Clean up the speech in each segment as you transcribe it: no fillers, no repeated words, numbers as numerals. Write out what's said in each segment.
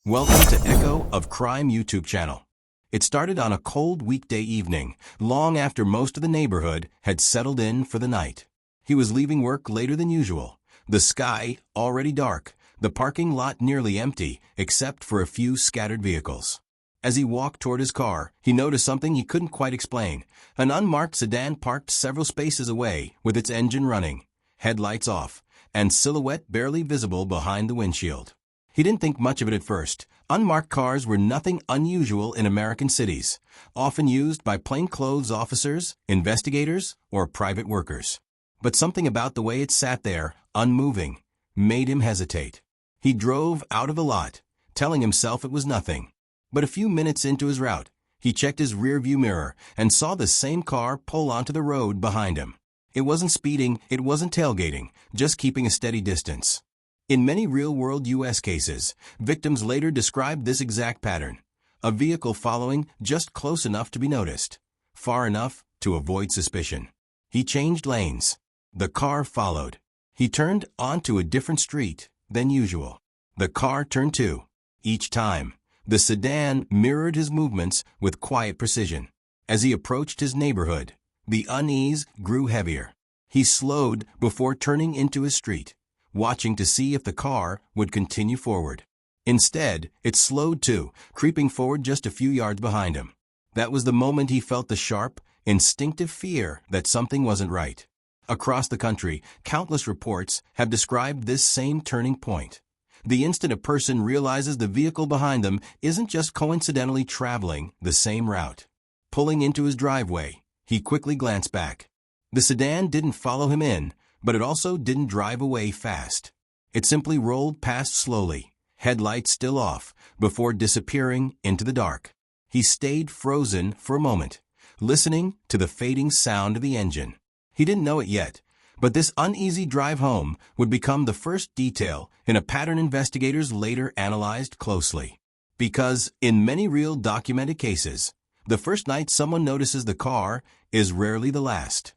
Welcome to Echo of Crime YouTube channel. It started on a cold weekday evening, long after most of the neighborhood had settled in for the night. He was leaving work later than usual. The sky already dark, the parking lot nearly empty except for a few scattered vehicles. As he walked toward his car, he noticed something he couldn't quite explain. An unmarked sedan parked several spaces away with its engine running, headlights off, and silhouette barely visible behind the windshield. He didn't think much of it at first. Unmarked cars were nothing unusual in American cities, often used by plainclothes officers, investigators, or private workers. But something about the way it sat there, unmoving, made him hesitate. He drove out of the lot, telling himself it was nothing. But a few minutes into his route, he checked his rearview mirror and saw the same car pull onto the road behind him. It wasn't speeding, it wasn't tailgating, just keeping a steady distance. In many real-world U.S. cases, victims later described this exact pattern. A vehicle following just close enough to be noticed, far enough to avoid suspicion. He changed lanes. The car followed. He turned onto a different street than usual. The car turned too. Each time, the sedan mirrored his movements with quiet precision. As he approached his neighborhood, the unease grew heavier. He slowed before turning into his street, watching to see if the car would continue forward. Instead, it slowed too, creeping forward just a few yards behind him. That was the moment he felt the sharp, instinctive fear that something wasn't right. Across the country, countless reports have described this same turning point. The instant a person realizes the vehicle behind them isn't just coincidentally traveling the same route. Pulling into his driveway, he quickly glanced back. The sedan didn't follow him in, but it also didn't drive away fast. It simply rolled past slowly, headlights still off, before disappearing into the dark. He stayed frozen for a moment, listening to the fading sound of the engine. He didn't know it yet, but this uneasy drive home would become the first detail in a pattern investigators later analyzed closely. Because, in many real documented cases, the first night someone notices the car is rarely the last.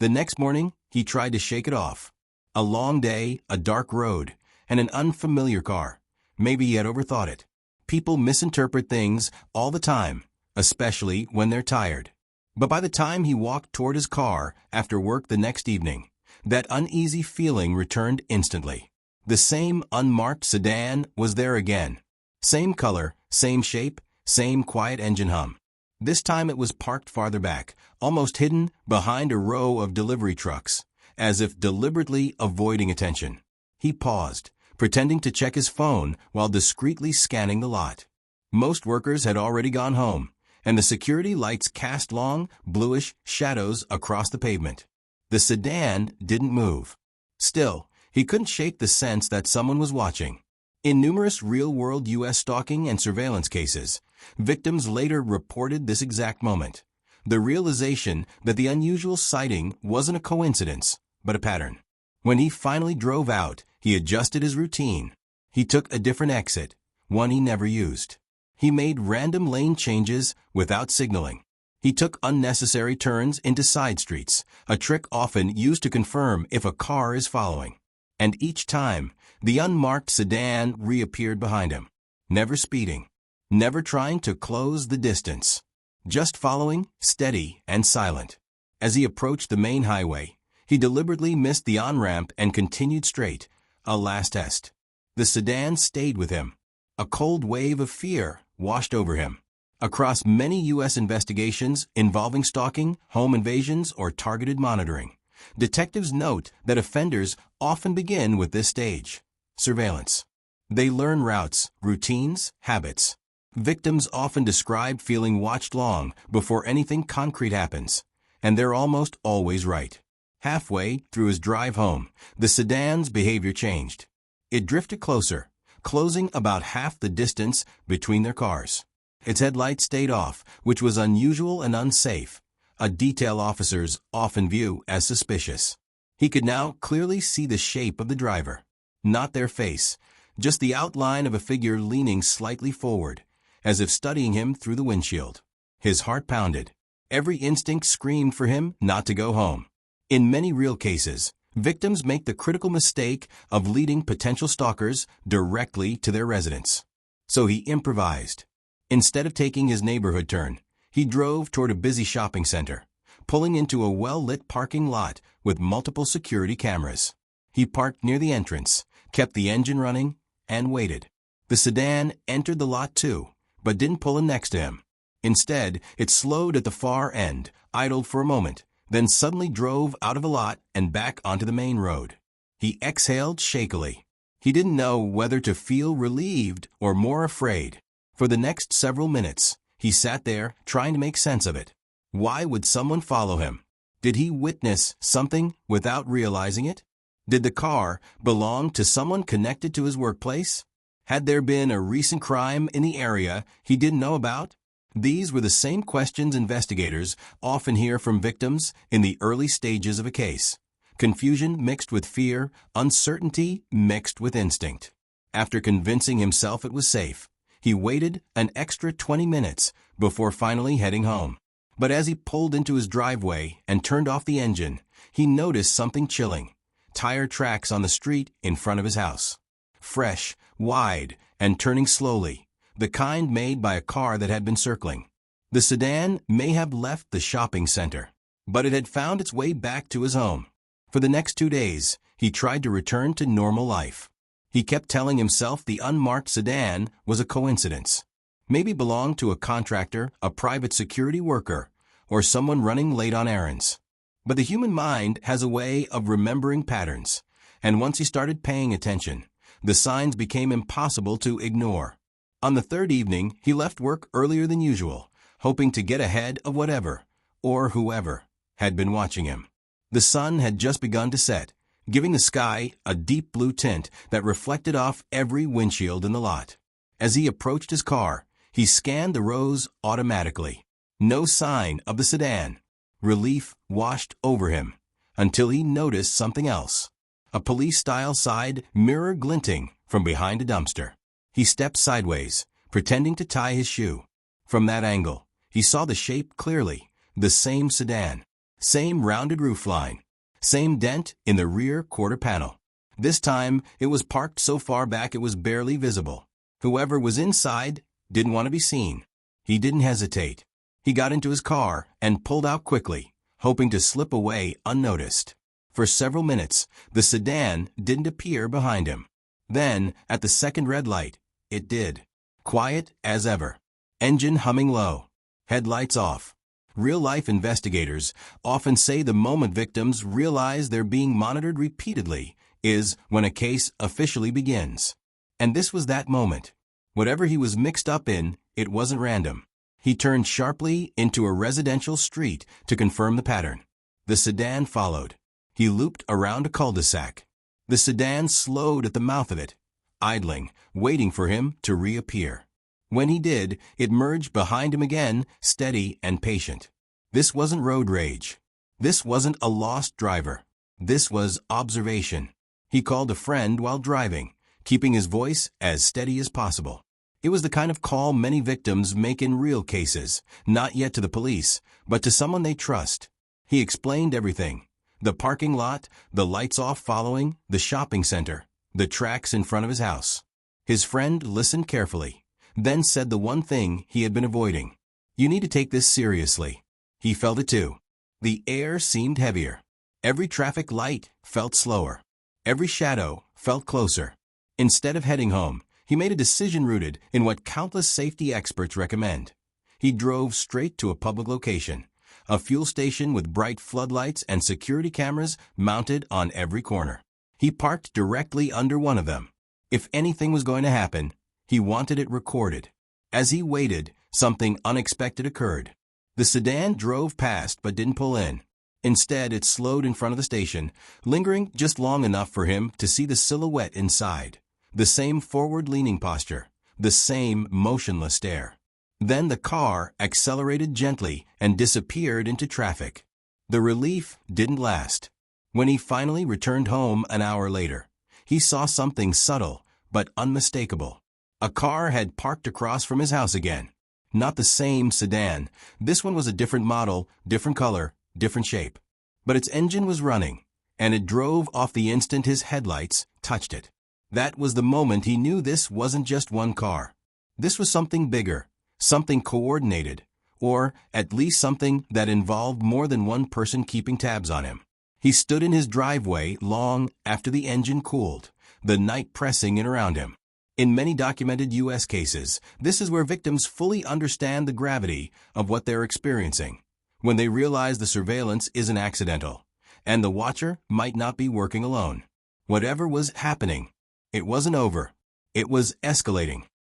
The next morning, he tried to shake it off. A long day, a dark road, and an unfamiliar car. Maybe he had overthought it. People misinterpret things all the time, especially when they're tired. But by the time he walked toward his car after work the next evening, that uneasy feeling returned instantly. The same unmarked sedan was there again. Same color, same shape, same quiet engine hum. This time it was parked farther back, almost hidden behind a row of delivery trucks, as if deliberately avoiding attention. He paused, pretending to check his phone while discreetly scanning the lot. Most workers had already gone home, and the security lights cast long, bluish shadows across the pavement. The sedan didn't move. Still, he couldn't shake the sense that someone was watching. In numerous real-world U.S. stalking and surveillance cases, victims later reported this exact moment. The realization that the unusual sighting wasn't a coincidence, but a pattern. When he finally drove out, he adjusted his routine. He took a different exit, one he never used. He made random lane changes without signaling. He took unnecessary turns into side streets, a trick often used to confirm if a car is following. And each time, the unmarked sedan reappeared behind him, never speeding, never trying to close the distance, just following, steady and silent. As he approached the main highway, he deliberately missed the on-ramp and continued straight, a last test. The sedan stayed with him. A cold wave of fear washed over him. Across many U.S. investigations involving stalking, home invasions, or targeted monitoring, detectives note that offenders often begin with this stage: surveillance. They learn routes, routines, habits. Victims often describe feeling watched long before anything concrete happens, and they're almost always right. Halfway through his drive home, the sedan's behavior changed. It drifted closer, closing about half the distance between their cars. Its headlights stayed off, which was unusual and unsafe, a detail officers often view as suspicious. He could now clearly see the shape of the driver. Not their face, just the outline of a figure leaning slightly forward, as if studying him through the windshield. His heart pounded. Every instinct screamed for him not to go home. In many real cases, victims make the critical mistake of leading potential stalkers directly to their residence. So he improvised. Instead of taking his neighborhood turn, he drove toward a busy shopping center, pulling into a well-lit parking lot with multiple security cameras. He parked near the entrance, kept the engine running, and waited. The sedan entered the lot too, but didn't pull in next to him. Instead, it slowed at the far end, idled for a moment, then suddenly drove out of the lot and back onto the main road. He exhaled shakily. He didn't know whether to feel relieved or more afraid. For the next several minutes, he sat there trying to make sense of it. Why would someone follow him? Did he witness something without realizing it? Did the car belong to someone connected to his workplace? Had there been a recent crime in the area he didn't know about? These were the same questions investigators often hear from victims in the early stages of a case. Confusion mixed with fear, uncertainty mixed with instinct. After convincing himself it was safe, he waited an extra 20 minutes before finally heading home. But as he pulled into his driveway and turned off the engine, he noticed something chilling. Tire tracks on the street in front of his house. Fresh, wide, and turning slowly, the kind made by a car that had been circling. The sedan may have left the shopping center, but it had found its way back to his home. For the next 2 days, he tried to return to normal life. He kept telling himself the unmarked sedan was a coincidence. Maybe belonged to a contractor, a private security worker, or someone running late on errands. But the human mind has a way of remembering patterns, and once he started paying attention, the signs became impossible to ignore. On the third evening, he left work earlier than usual, hoping to get ahead of whatever, or whoever, had been watching him. The sun had just begun to set, giving the sky a deep blue tint that reflected off every windshield in the lot. As he approached his car, he scanned the rows automatically. No sign of the sedan. Relief washed over him, until he noticed something else. A police-style side mirror glinting from behind a dumpster. He stepped sideways, pretending to tie his shoe. From that angle, he saw the shape clearly, the same sedan, same rounded roofline, same dent in the rear quarter panel. This time, it was parked so far back it was barely visible. Whoever was inside didn't want to be seen. He didn't hesitate. He got into his car and pulled out quickly, hoping to slip away unnoticed. For several minutes, the sedan didn't appear behind him. Then, at the second red light, it did. Quiet as ever. Engine humming low. Headlights off. Real-life investigators often say the moment victims realize they're being monitored repeatedly is when a case officially begins. And this was that moment. Whatever he was mixed up in, it wasn't random. He turned sharply into a residential street to confirm the pattern. The sedan followed. He looped around a cul-de-sac. The sedan slowed at the mouth of it, idling, waiting for him to reappear. When he did, it merged behind him again, steady and patient. This wasn't road rage. This wasn't a lost driver. This was observation. He called a friend while driving, keeping his voice as steady as possible. It was the kind of call many victims make in real cases, not yet to the police, but to someone they trust. He explained everything. The parking lot, the lights off following, the shopping center, the tracks in front of his house. His friend listened carefully, then said the one thing he had been avoiding. "You need to take this seriously." He felt it too. The air seemed heavier. Every traffic light felt slower. Every shadow felt closer. Instead of heading home, he made a decision rooted in what countless safety experts recommend. He drove straight to a public location, a fuel station with bright floodlights and security cameras mounted on every corner. He parked directly under one of them. If anything was going to happen, he wanted it recorded. As he waited, something unexpected occurred. The sedan drove past but didn't pull in. Instead, it slowed in front of the station, lingering just long enough for him to see the silhouette inside. The same forward-leaning posture, the same motionless stare. Then the car accelerated gently and disappeared into traffic. The relief didn't last. When he finally returned home an hour later, he saw something subtle but unmistakable. A car had parked across from his house again. Not the same sedan. This one was a different model, different color, different shape. But its engine was running, and it drove off the instant his headlights touched it. That was the moment he knew this wasn't just one car. This was something bigger, something coordinated, or at least something that involved more than one person keeping tabs on him. He stood in his driveway long after the engine cooled, the night pressing in around him. In many documented U.S. cases, this is where victims fully understand the gravity of what they're experiencing, when they realize the surveillance isn't accidental, and the watcher might not be working alone. Whatever was happening, it wasn't over. It was escalating.